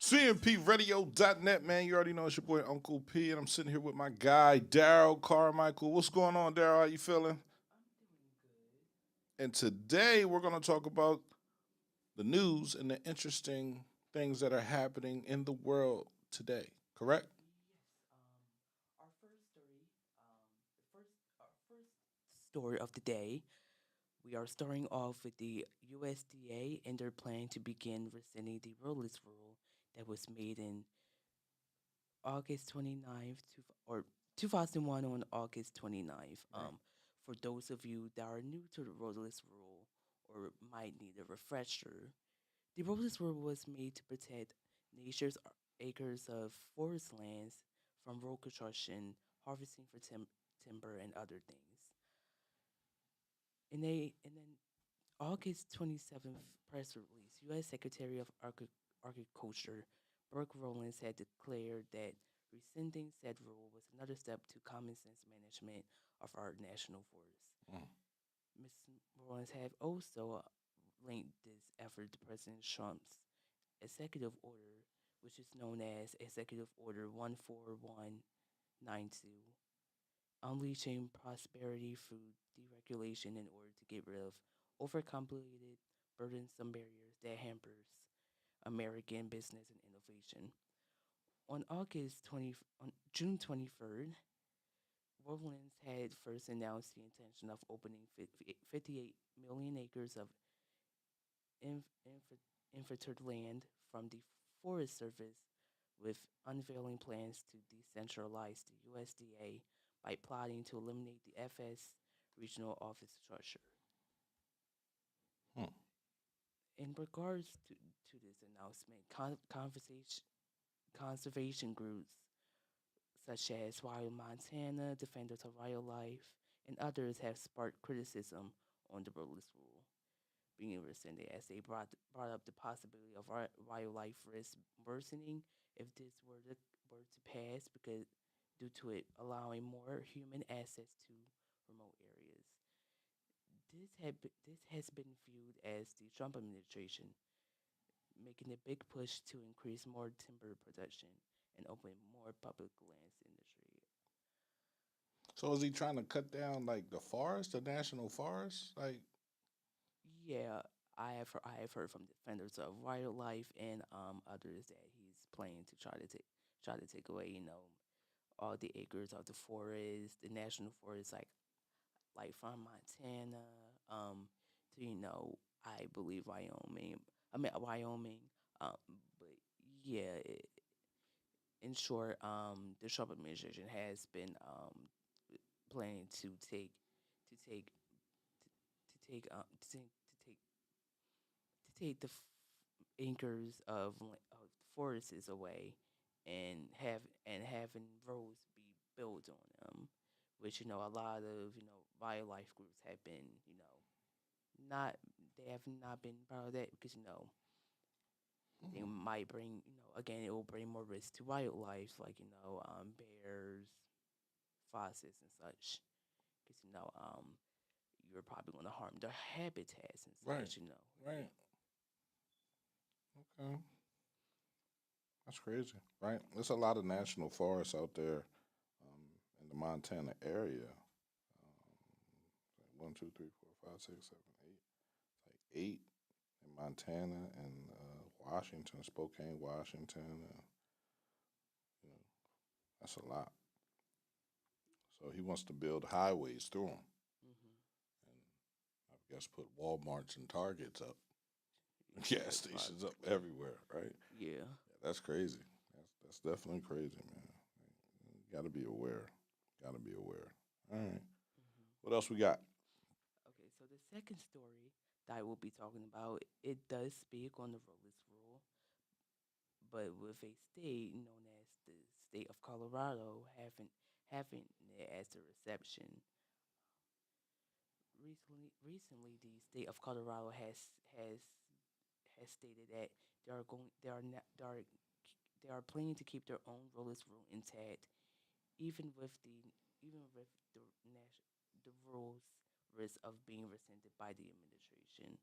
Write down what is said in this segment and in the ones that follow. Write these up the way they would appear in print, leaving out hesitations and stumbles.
CMPRadio.net, man. You already know it's your boy Uncle P, and I'm sitting here with my guy Darrell Carmichael. What's going on, Darrell? How you feeling? And today we're going to talk about the news and the interesting things that are happening in the world today. Correct? Story of the day. We are starting off with the USDA and their plan to begin rescinding the roadless rule that was made in August 29th or 2001 on August 29th. Right. For those of you that are new to the roadless rule or might need a refresher, the roadless rule was made to protect nature's acres of forest lands from road construction, harvesting for timber and other things. In an August 27th press release, U.S. Secretary of Agriculture Burke Rowlands had declared that rescinding said rule was another step to common sense management of our national forests. Mm. Ms. Rowlands have also linked this effort to President Trump's executive order, which is known as Executive Order 14192, unleashing prosperity through deregulation in order to get rid of overcomplicated, burdensome barriers that hampers American business and innovation. On June 23rd, Rowlands had first announced the intention of opening 58 million acres of inventory land from the Forest Service, with unveiling plans to decentralize the USDA by plotting to eliminate the FS regional office structure. Hmm. In regards to this announcement, conservation groups such as Wild Montana, Defenders of Wildlife, and others have sparked criticism on the roadless rule being rescinded as they brought up the possibility of wildlife risk worsening if this were to pass because due to it allowing more human access to remote areas. This has been viewed as the Trump administration making a big push to increase more timber production and open more public lands industry. So is he trying to cut down like the forest, the national forest? Like, Yeah, I have heard from defenders of wildlife and others that he's planning to try to take away all the acres of the forest, the national forest like from Montana to I believe Wyoming. I mean Wyoming. Um, but yeah, in short, the Trump administration has been planning to take to take to take the acres of forests away and having roads be built on them, which a lot of wildlife groups have been not they have not been proud of that because they hmm. might bring again it will bring more risk to wildlife like bears, foxes and such because you're probably going to harm their habitats and Right, such. Yeah. right. Okay, that's crazy, right? There's a lot of national forests out there in the Montana area. Like one, two, three, four, five, six, seven, eight. Like eight in Montana and Washington, Spokane, Washington. You know, that's a lot. So he wants to build highways through them, Hmm. and I guess put WalMarts and Targets up, gas That's stations up possibly. everywhere, right? Yeah. Yeah, that's crazy. That's definitely crazy, man. Got to be aware. Got to be aware. All right. Hmm. What else we got? Okay, so the second story that I will be talking about, it does speak on the roadless rule, but with a state known as the state of Colorado having it as the reception. Recently, the state of Colorado has stated that they are not, they are planning to keep their own roadless rule intact, even with the even with the rules risk of being rescinded by the administration.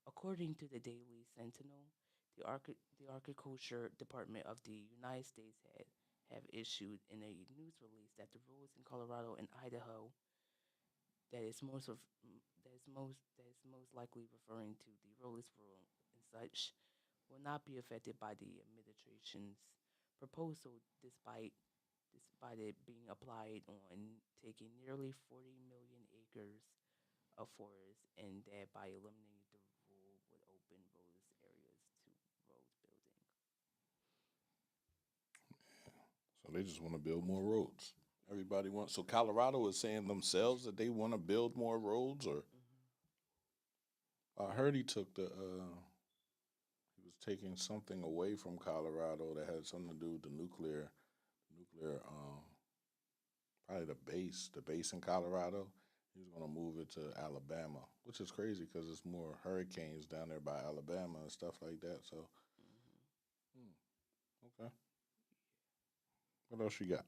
According to the Daily Sentinel, the Agriculture Department of the United States have issued in a news release that the rules in Colorado and Idaho that is most of that is most likely referring to the Rose rule and such will not be affected by the administration's proposal despite it being applied on taking nearly 40 million acres of forest and that by eliminating the rule would open roads areas to road building. So they just want to build more roads. Everybody wants. So Colorado is saying themselves that they want to build more roads, or Hmm. I heard he took the. He was taking something away from Colorado that had something to do with the nuclear. Probably the base in Colorado. He was going to move it to Alabama, which is crazy because there's more hurricanes down there by Alabama and stuff like that. So, Hmm. hmm, okay. What else you got?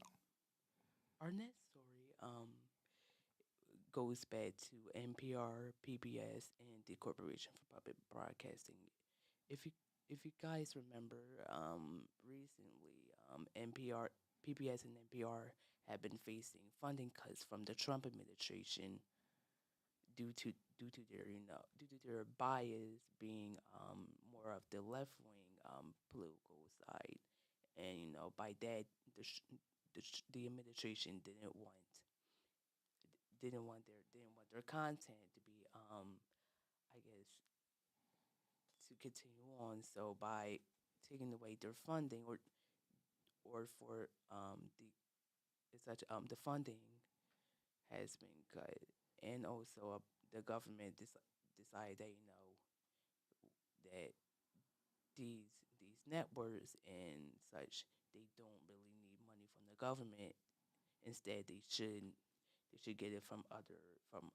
Our next story goes back to NPR, PBS, and the Corporation for Public Broadcasting. If you if you guys remember, recently, NPR, PBS, and NPR have been facing funding cuts from the Trump administration due to due to their bias being more of the left wing political side, and by that the administration didn't want their content to be I guess to continue on. So by taking away their funding or the it's such the funding has been cut, and also the government decided that that these networks and such they don't really need money from the government. Instead, they should get it from other from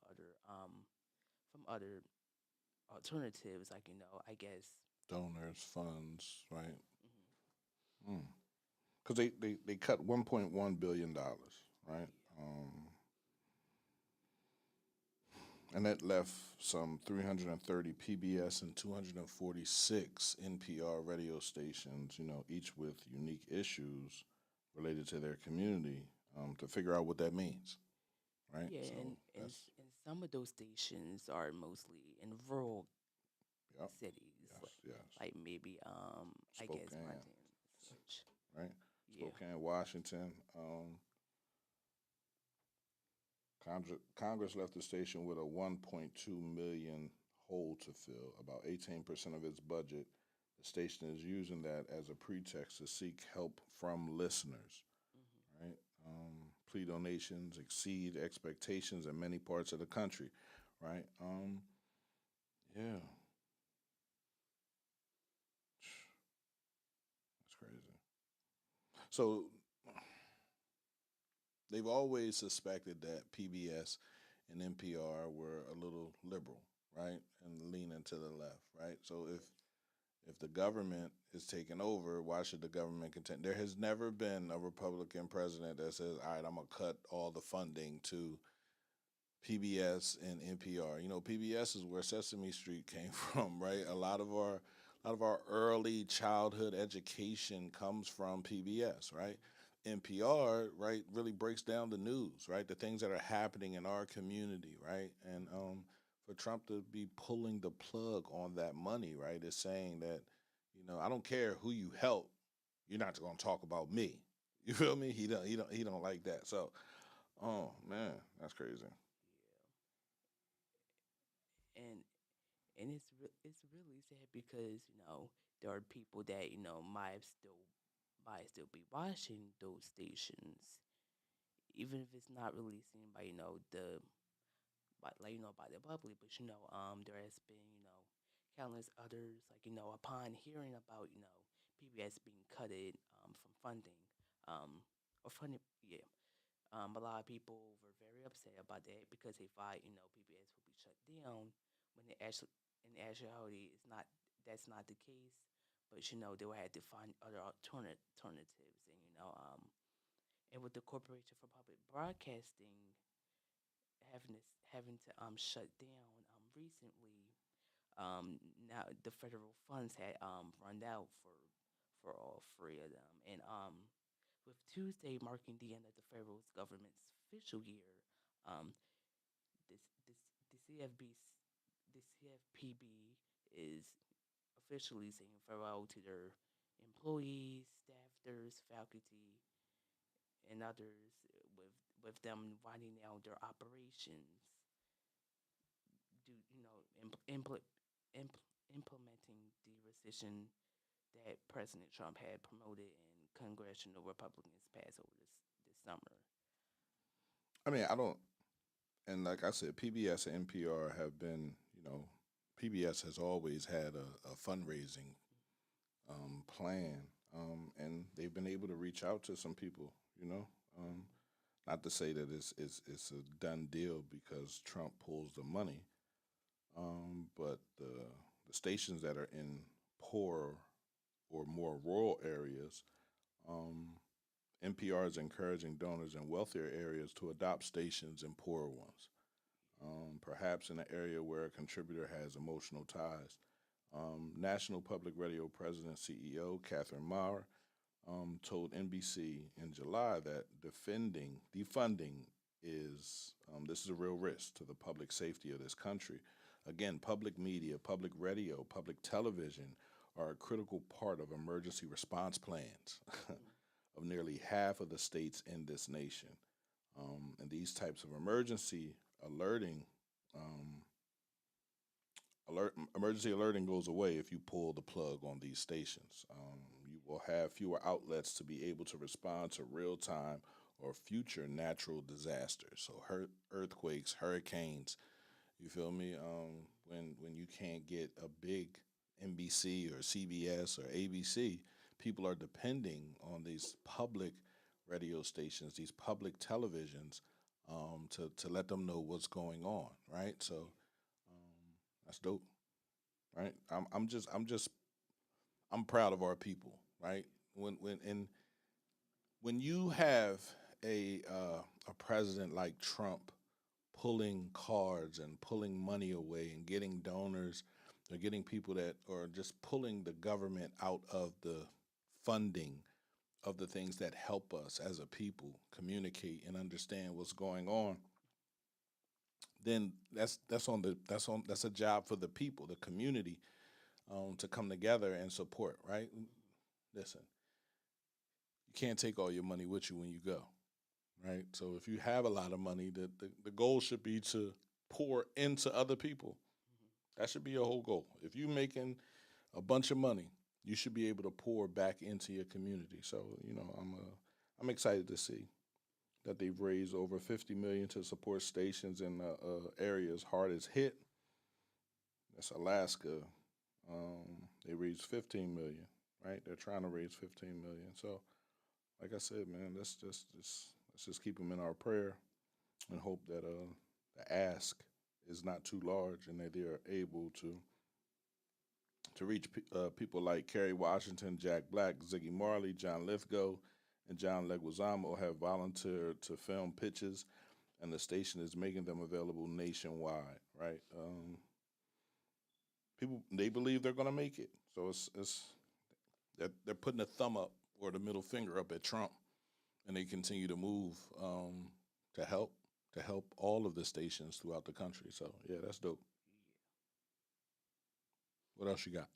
other alternatives, like I guess. Donors, funds, right? Hmm. Because they cut $1.1 billion, right? Um, and that left some 330 PBS and 246 NPR radio stations, each with unique issues related to their community, to figure out what that means, right? Yeah, So that's, and some of those stations are mostly in rural yep, cities, yes, yes. like maybe I guess Spokane, Montana and such. right? Yeah. Spokane, Washington. Congress left the station with a 1.2 million hole to fill, about 18% of its budget. The station is using that as a pretext to seek help from listeners, Hmm. right? Plea donations exceed expectations in many parts of the country, right? Yeah, that's crazy. So they've always suspected that PBS and NPR were a little liberal, right, and leaning to the left, right. So if the government is taking over, why should the government contend? There has never been a Republican president that says, "All right, I'm gonna cut all the funding to PBS and NPR." PBS is where Sesame Street came from, right? A lot of our early childhood education comes from PBS, right? NPR, right, really breaks down the news, right? The things that are happening in our community, right? And for Trump to be pulling the plug on that money, right, is saying that, I don't care who you help, you're not going to talk about me. You feel me? He don't like that. So, oh man, that's crazy. Yeah. And it's really sad because there are people that might still be watching those stations, even if it's not really seen by the by the public. But there has been countless others like upon hearing about PBS being cutted from funding or funding. Yeah. A lot of people were very upset about that because they thought PBS would be shut down when it actually in actuality it's not. That's not the case. But they will have to find other alternatives, and with the Corporation for Public Broadcasting having to shut down recently. Now the federal funds had run out for all three of them, and with Tuesday marking the end of the federal government's fiscal year, um, this this the CFB the CFPB is officially saying farewell to their employees, staffers, faculty, and others, with them winding down their operations, do impl- implementing the recession that President Trump had promoted and congressional Republicans passed over this summer. I mean, I don't, and like I said, PBS and NPR have been, PBS has always had a fundraising plan, and they've been able to reach out to some people. Um, Not to say that it's a done deal because Trump pulls the money, but the stations that are in poor or more rural areas, um, NPR is encouraging donors in wealthier areas to adopt stations in poorer ones, perhaps in an area where a contributor has emotional ties. National Public Radio President CEO Catherine Maurer told NBC in July that defunding is this is a real risk to the public safety of this country. Again, public media, public radio, public television are a critical part of emergency response plans of nearly half of the states in this nation. And these types of alerting um, emergency alerting goes away if you pull the plug on these stations. You will have fewer outlets to be able to respond to real time or future natural disasters. So earthquakes, hurricanes. You feel me? When you can't get a big NBC or CBS or ABC, people are depending on these public radio stations, these public televisions, to let them know what's going on, right? So that's dope, right? I'm proud of our people, right? When you have a president like Trump pulling cards and pulling money away and getting donors or getting people that or just pulling the government out of the funding of the things that help us as a people communicate and understand what's going on, then that's a job for the people, the community, to come together and support, right? Listen, you can't take all your money with you when you go, right? So if you have a lot of money, the goal should be to pour into other people. That should be your whole goal. If you're making a bunch of money, you should be able to pour back into your community. So I'm excited to see that they've raised over 50 million to support stations in areas hardest hit. That's Alaska. They raised 15 million. Right? They're trying to raise 15 million. So, like I said, man, let's just keep them in our prayer and hope that the ask is not too large and that they are able to reach people like Kerry Washington, Jack Black, Ziggy Marley, John Lithgow, and John Leguizamo have volunteered to film pitches, and the station is making them available nationwide. Right? People they believe they're going to make it, so it's they're putting a thumb up or the middle finger up at Trump, and they continue to move to help all of the stations throughout the country. So yeah, that's dope. What else you got?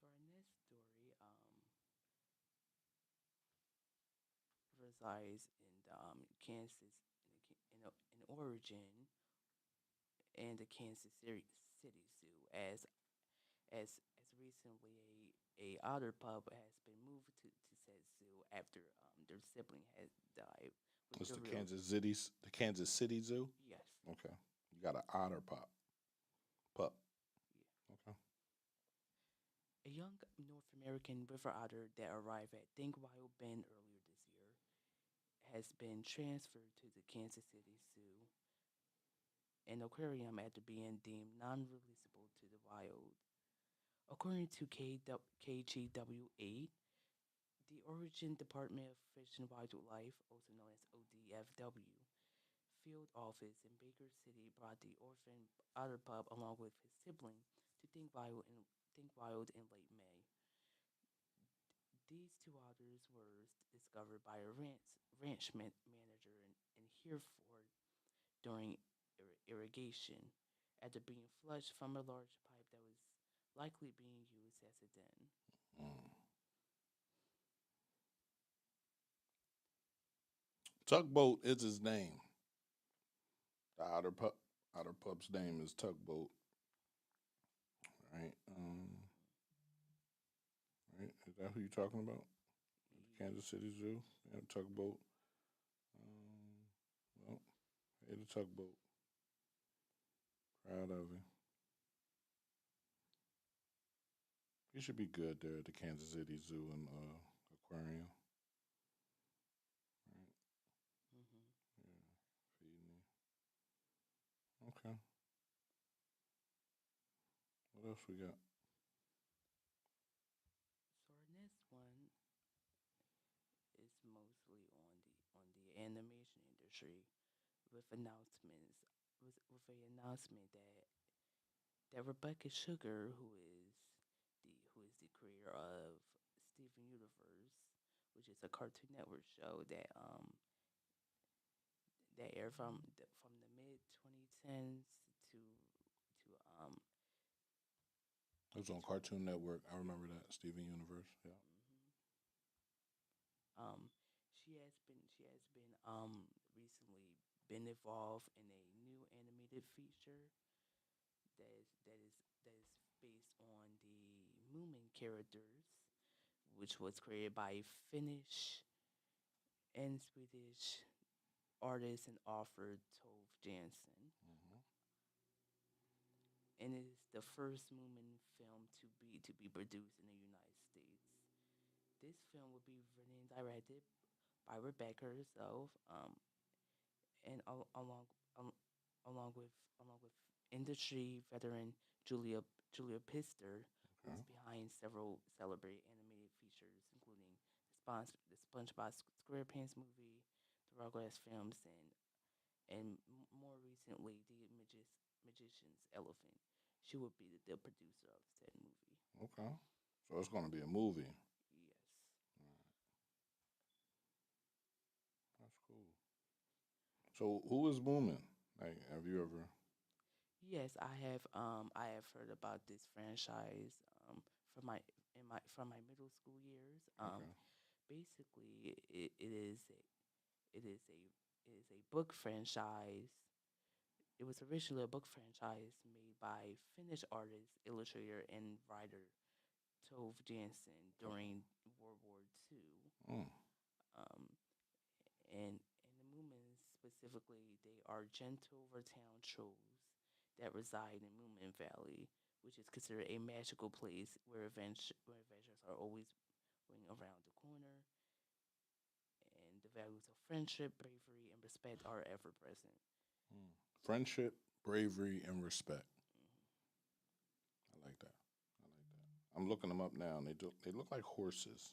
So our next story resides in the, Kansas in origin and the Kansas City Zoo, as recently a otter pup has been moved to said zoo after their sibling has died with It's Darrell. The Kansas City Zoo. Yes. Okay, you got an otter pup. Yeah. Okay, A young North American river otter that arrived at Wild Bend earlier this year has been transferred to the Kansas City Zoo, an aquarium, after being deemed non-releasable to the wild. According to KGW8, The Origin Department of Fish and Wildlife, also known as ODFW, field office in Baker City brought the orphan otter pup along with his sibling to Think Wild in late May. These two otters were discovered by a manager in Hereford during irrigation after being flushed from a large pipe that was likely being used as a den. Mm. Tugboat is his name. The otter pup's name is Tugboat, right? Right. Is that who you talking about? The Kansas City Zoo. Yeah, Tugboat. Um, well, hey, the Tugboat. Proud of him. He should be good there at the Kansas City Zoo and aquarium. Right. Hmm. Yeah. Feeding him. Okay. What else we got? So our next one is mostly on the animation industry with announcements with a announcement that Rebecca Sugar, who is the creator of Steven Universe, which is a Cartoon Network show that aired from the mid 2010s to to It was on to Cartoon Network. I remember that Steven Universe. Yeah. mhm. She has been recently been involved in a new animated feature that is based on the Moomin characters, which was created by Finnish and Swedish artist and author Tove Jansson, Hmm. and it is the first Moomin film to be produced in the United States. This film will be written and directed by Rebecca herself, and along with along with industry veteran Julia Pister, who Okay. is behind several celebrated animated features, including the SpongeBob SquarePants movie, the Rugrats films, and more recently the Magician's Elephant. She would be the producer of said movie. Okay. So it's going to be a movie. Yes. Alright, that's cool. So who is Moomin? Like, have you ever? Yes, I have heard about this franchise from my middle school years. Okay. Basically it is a it is a book franchise. It was originally a book franchise made by Finnish artist, illustrator, and writer Tove Jansson Okay. during World War II. Mm. Um, and the Moomins specifically, they are gentle Vertown trolls that reside in Moomin Valley, which is considered a magical place where adventures are always waiting around the corner, and the values of friendship, bravery, and respect are ever present. Mm. Friendship, bravery, and respect. Hmm. I like that. I like that. I'm looking them up now, and they look like horses,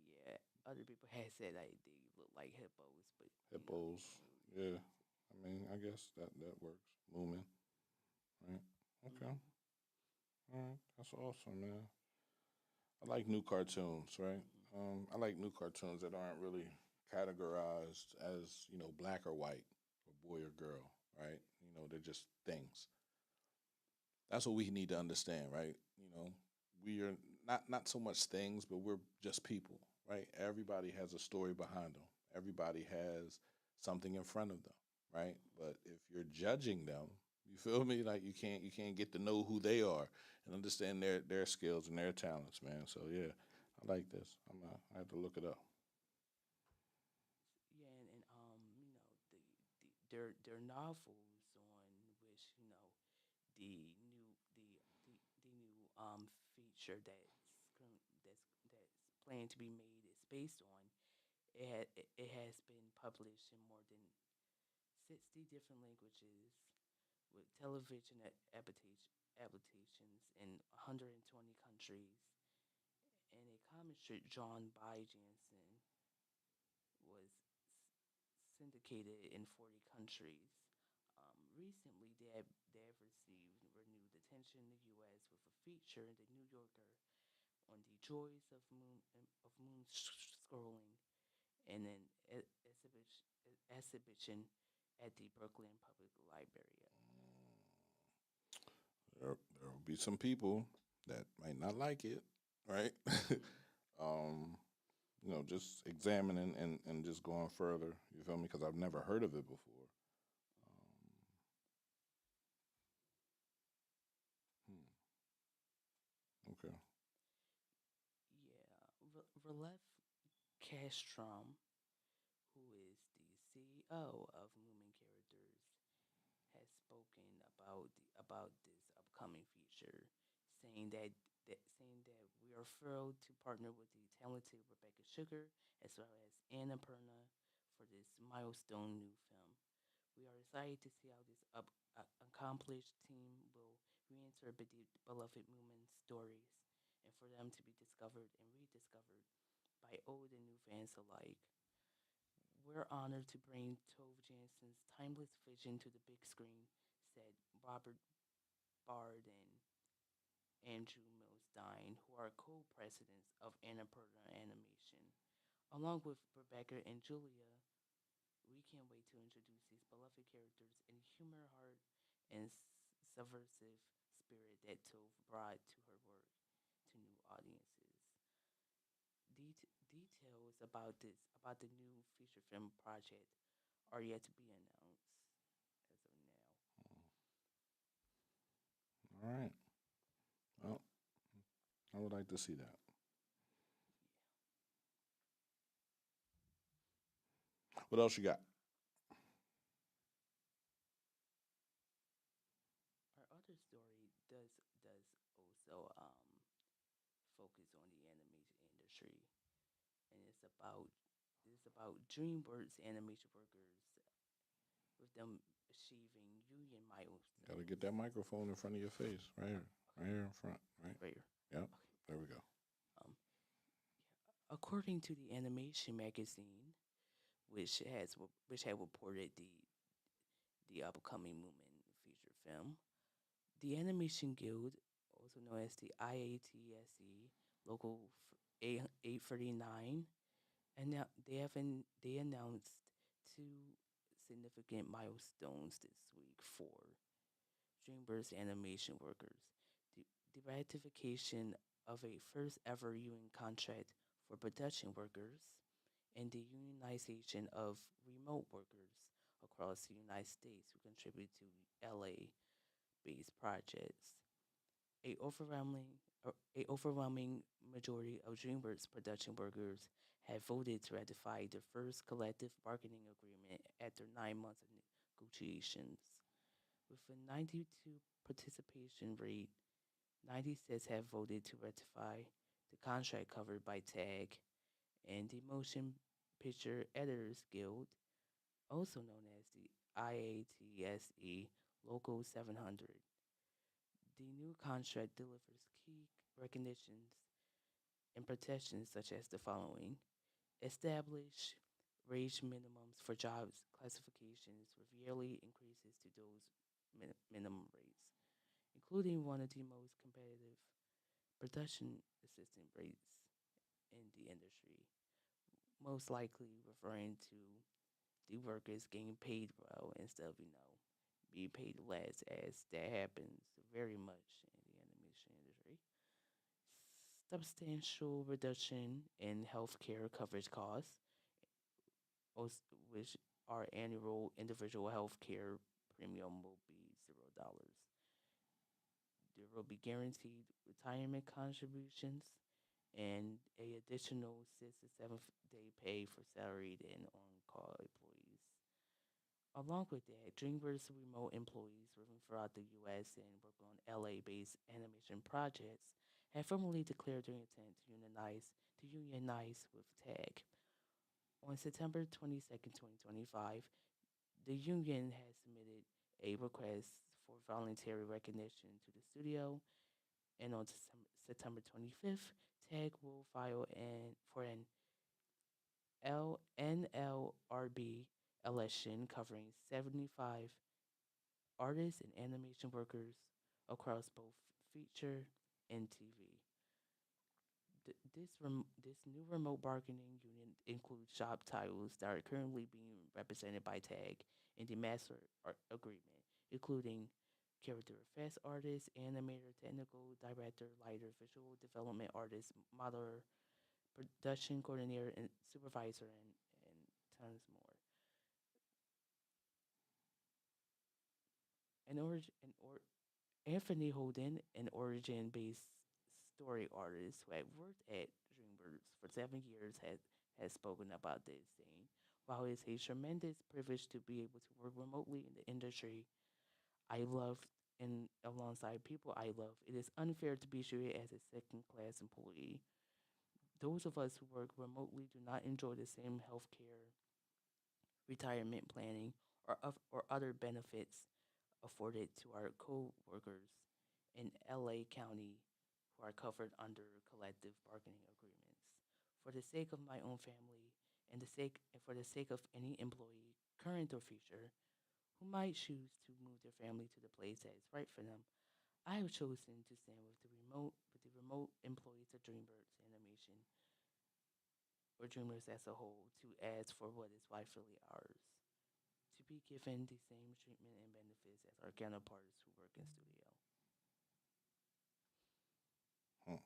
Yeah, other people have said like they look like hippos, but hippos. they don't really Yeah. look like I mean, I guess that works. Moomin, right? hippos. Okay. All right. That's awesome, man. I like new cartoons, right? Hmm. I like new cartoons that aren't really categorized as black or white or boy or girl, right? They're just things. That's what we need to understand, right? We are not so much things, but we're just people, right? Everybody has a story behind them. Everybody has something in front of them, right? But if you're judging them, you feel me? Like you can't get to know who they are and understand their skills and their talents, man. So yeah, I like this. I have to look it up. Yeah, and their novels on which the new the new feature that's planned to be made is based on. It has been published in more than 60 different languages with television adaptations in 120 countries, and a comic strip drawn by Jansen was syndicated in 40 countries. Recently, they have received renewed attention in the U.S. with a feature in the New Yorker on the joys of moon scrolling and an exhibition at the Brooklyn Public Library. There will be some people that might not like it, right? Mm-hmm. um, just examining and just going further. You feel me? Because I've never heard of it before. Okay. Yeah, Relef Castrom, who is the CEO of Moomin Characters, has spoken about this upcoming feature, saying that we are thrilled to partner with the talented Rebecca Sugar as well as Anna Perna for this milestone new film. We are excited to see how this accomplished team will reinterpret the beloved Moomin stories and for them to be discovered and rediscovered by old and new fans alike. We're honored to bring Tove Janssen's timeless vision to the big screen, said Robert Bard and Andrew Milstein, who are co-presidents of Annapurna Animation. Along with Rebecca and Julia, we can't wait to introduce these beloved characters in humor, heart, and subversive spirit that Tove brought to her work to new audiences. Details about the new feature film project are yet to be announced as of now. All right. Well, I would like to see that. What else you got? Our other story does also focus on the animation industry, and it's about DreamWorks animation workers with them achieving union Got to milestones. get that microphone in front of your face, right Okay, here in front, right? right here. Yep. Okay. There we go. Um, According to the Animation magazine, which had reported the upcoming Moomin feature film, the Animation Guild, also known as the IATSE, Local 839, and now they announced two significant milestones this week for DreamWorks animation workers. The, the ratification of a first ever union contract for production workers and the unionization of remote workers across the United States who contribute to LA based projects. A overwhelming a overwhelming majority of DreamWorks production workers have voted to ratify the first collective bargaining agreement after 9 months of negotiations. With a 92 participation rate, 96 have voted to ratify the contract covered by TAG and the Motion Picture Editors Guild, also known as the IATSE Local 700. The new contract delivers key recognitions and protections such as the following: establish wage minimums for jobs classifications with yearly increases to those minimum rates, including one of the most competitive production assistant rates in the industry, most likely referring to the workers getting paid well instead of, being paid less, as that happens very much in the animation industry. Substantial reduction in healthcare coverage costs, which our annual individual healthcare premium will be $0. There will be guaranteed retirement contributions and a additional 6 to 7 day pay for salaried and on-call employees. Along with that, DreamWorks remote employees working throughout the U.S. and work on LA-based animation projects have formally declared their intent to unionize with TAG. On September 22nd, 2025, the union has submitted a request for voluntary recognition to the studio, and on September 25th, Tag will file for an NLRB election covering 75 artists and animation workers across both feature and TV. This new remote bargaining unit includes job titles that are currently being represented by TAG in the agreement, including character effects artist, animator, technical director, lighter, visual development artist, modeler, production coordinator, and supervisor, and tons more. Anthony Holden, an origin-based story artist who had worked at DreamWorks for 7 years, has spoken about this, saying, "While it's a tremendous privilege to be able to work remotely in the industry I love and alongside people I love, it is unfair to be treated as a second-class employee. Those of us who work remotely do not enjoy the same health care, retirement planning, or other benefits afforded to our co-workers in LA County who are covered under collective bargaining agreements. For the sake of my own family and for the sake of any employee, current or future, who might choose to move their family to the place that is right for them, I have chosen to stand with the remote employees of DreamWorks Animation or Dreamers as a whole to ask for what is rightfully ours, to be given the same treatment and benefits as our counterparts who work in studio." Hmm.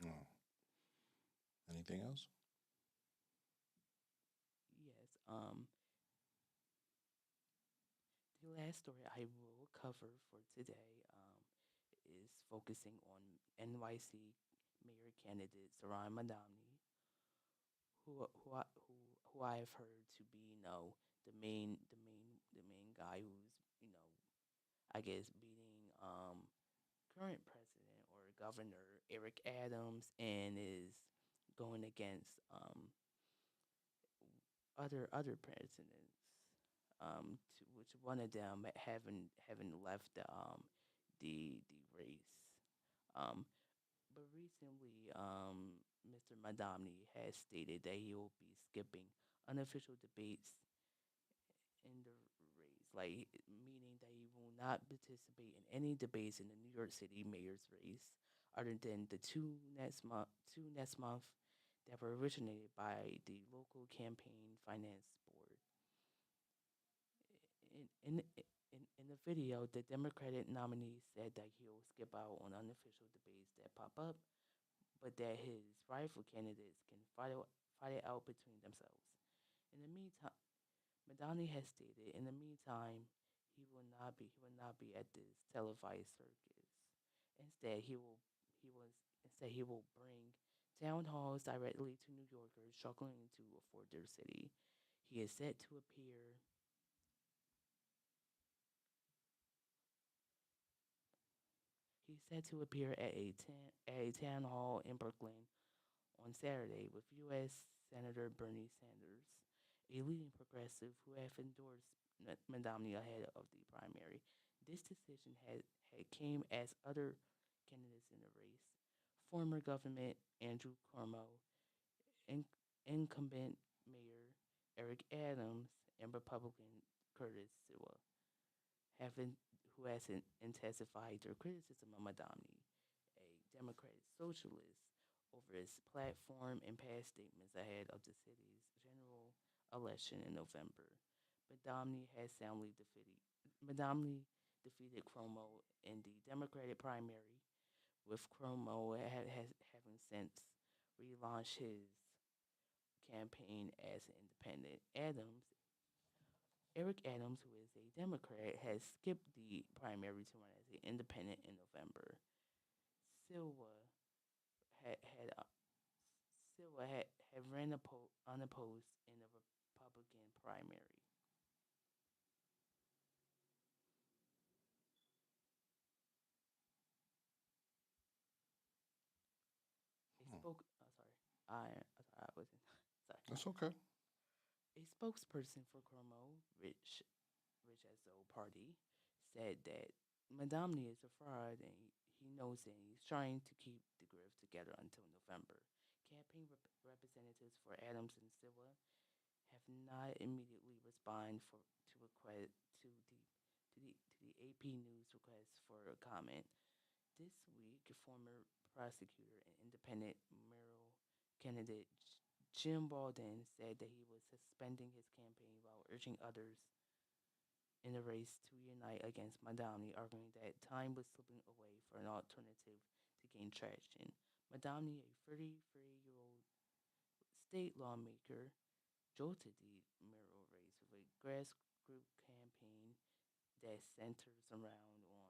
No. Anything else? Yes. The last story I will cover for today is focusing on NYC mayor candidate Saran Madamni, who I have heard to be the main guy who's I guess beating current president or governor Eric Adams and is going against other presidents, which one of them haven't left the race. Um, but recently, Mr. Madamni has stated that he will be skipping unofficial debates in the race, like meaning that he will not participate in any debates in the New York City mayor's race, other than the two next month that were originated by the local campaign finance board. In the video, the Democratic nominee said that he'll skip out on unofficial debates that pop up, but that his rival candidates can fight it out between themselves. In the meantime, Madani has stated, in the meantime, he will not be at this televised circus. Instead, he will bring town halls directly to New Yorkers struggling to afford their city. He is set to appear He's set to appear at a town hall in Brooklyn on Saturday with U.S. Senator Bernie Sanders, a leading progressive who have endorsed Madamni ahead of the primary. This decision had came as other candidates in the race, former government Andrew Cuomo, in, incumbent Mayor Eric Adams, and Republican Curtis Sewell, having who has intensified their criticism of Madamni, a Democratic socialist, over his platform and past statements ahead of the city's general election in November. Madamni has soundly defeated Madamni defeated Cuomo in the Democratic primary, with Cuomo having since relaunched his campaign as an independent. Eric Adams, who is a Democrat, has skipped the primary to run as an independent in November. Silva had had Silva had ran unopposed in the Republican primary. A Hmm. spoke. Sorry, I wasn't. Sorry. That's okay. A spokesperson for Cuomo, Rich Azzo Party, said that Madamni is a fraud and he knows it. He's trying to keep the grift together until November. Campaign representatives for Adams and Silva have not immediately responded to request to the AP News request for a comment. This week, former prosecutor and independent mayoral candidate Jim Baldwin said that he was suspending his campaign while urging others in the race to unite against Madamni, arguing that time was slipping away for an alternative to gain traction. Madamni, a 33-year-old state lawmaker, jolted the mayoral race with a grassroots campaign that centers around on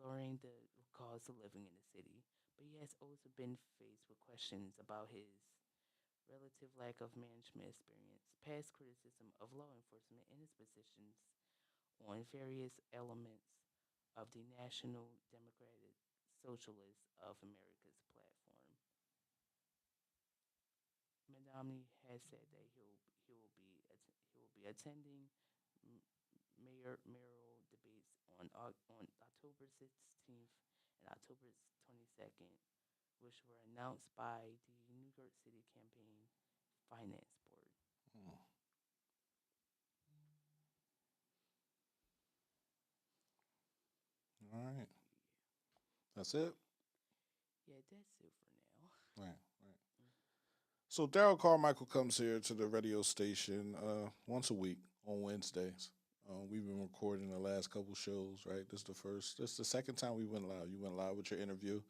lowering the cost of living in the city. But he has also been faced with questions about his relative lack of management experience, past criticism of law enforcement, and his positions on various elements of the National Democratic Socialists of America's platform. Madamni has said that he will be attending mayoral debates on October 16th and October 22nd, which were announced by the New York City Campaign Finance Board. Hmm. All right. That's it. Yeah, that's it for now. Right. Right. So Darrell Carmichael comes here to the radio station once a week on Wednesdays. We've been recording the last couple shows, right? This is the first. This is the second time we went live. You went live with your interview,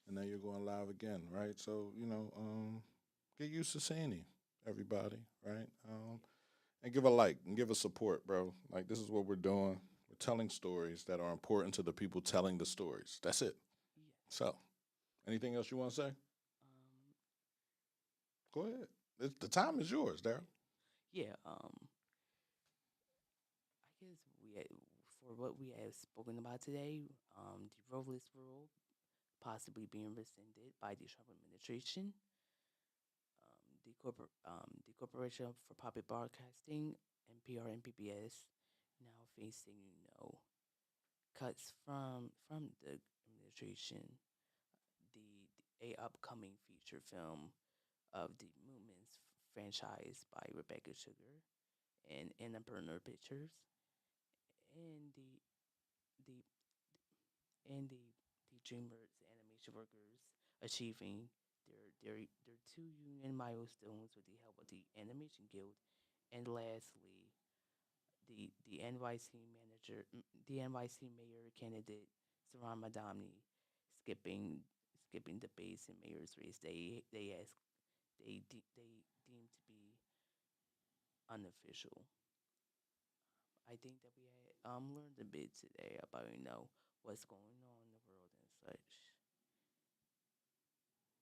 and Yes. now you're going live again, right? So get used to seeing you, everybody, right? And give a like and give a support, bro. Like this is what we're doing. We're telling stories that are important to the people telling the stories. That's it. Yes. So, anything else you want to say? Um. Go ahead. The time is yours, Darrell. Yeah. I guess for what we have spoken about today, the roadless rule possibly being rescinded by the Trump administration, the Corporation for Public Broadcasting, NPR and PBS, now facing cuts from the administration, a upcoming feature film of the Moomins franchise by Rebecca Sugar and Annapurna Pictures, and the and the DreamWorks animation workers achieving their two union milestones with the help of the Animation Guild, and lastly, the the NYC mayor candidate Saran Madamni skipping skipping the base and mayor's race. They deemed to be unofficial. I think that we had learned a bit today about what's going on in the world and such.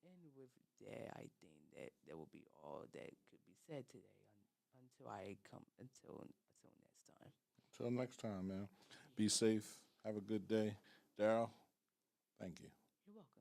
And with that, I think that will be all that could be said today. Until I come until next time. Until next time, man. Yeah, Be safe. Have a good day. Darrell, thank you. you're welcome.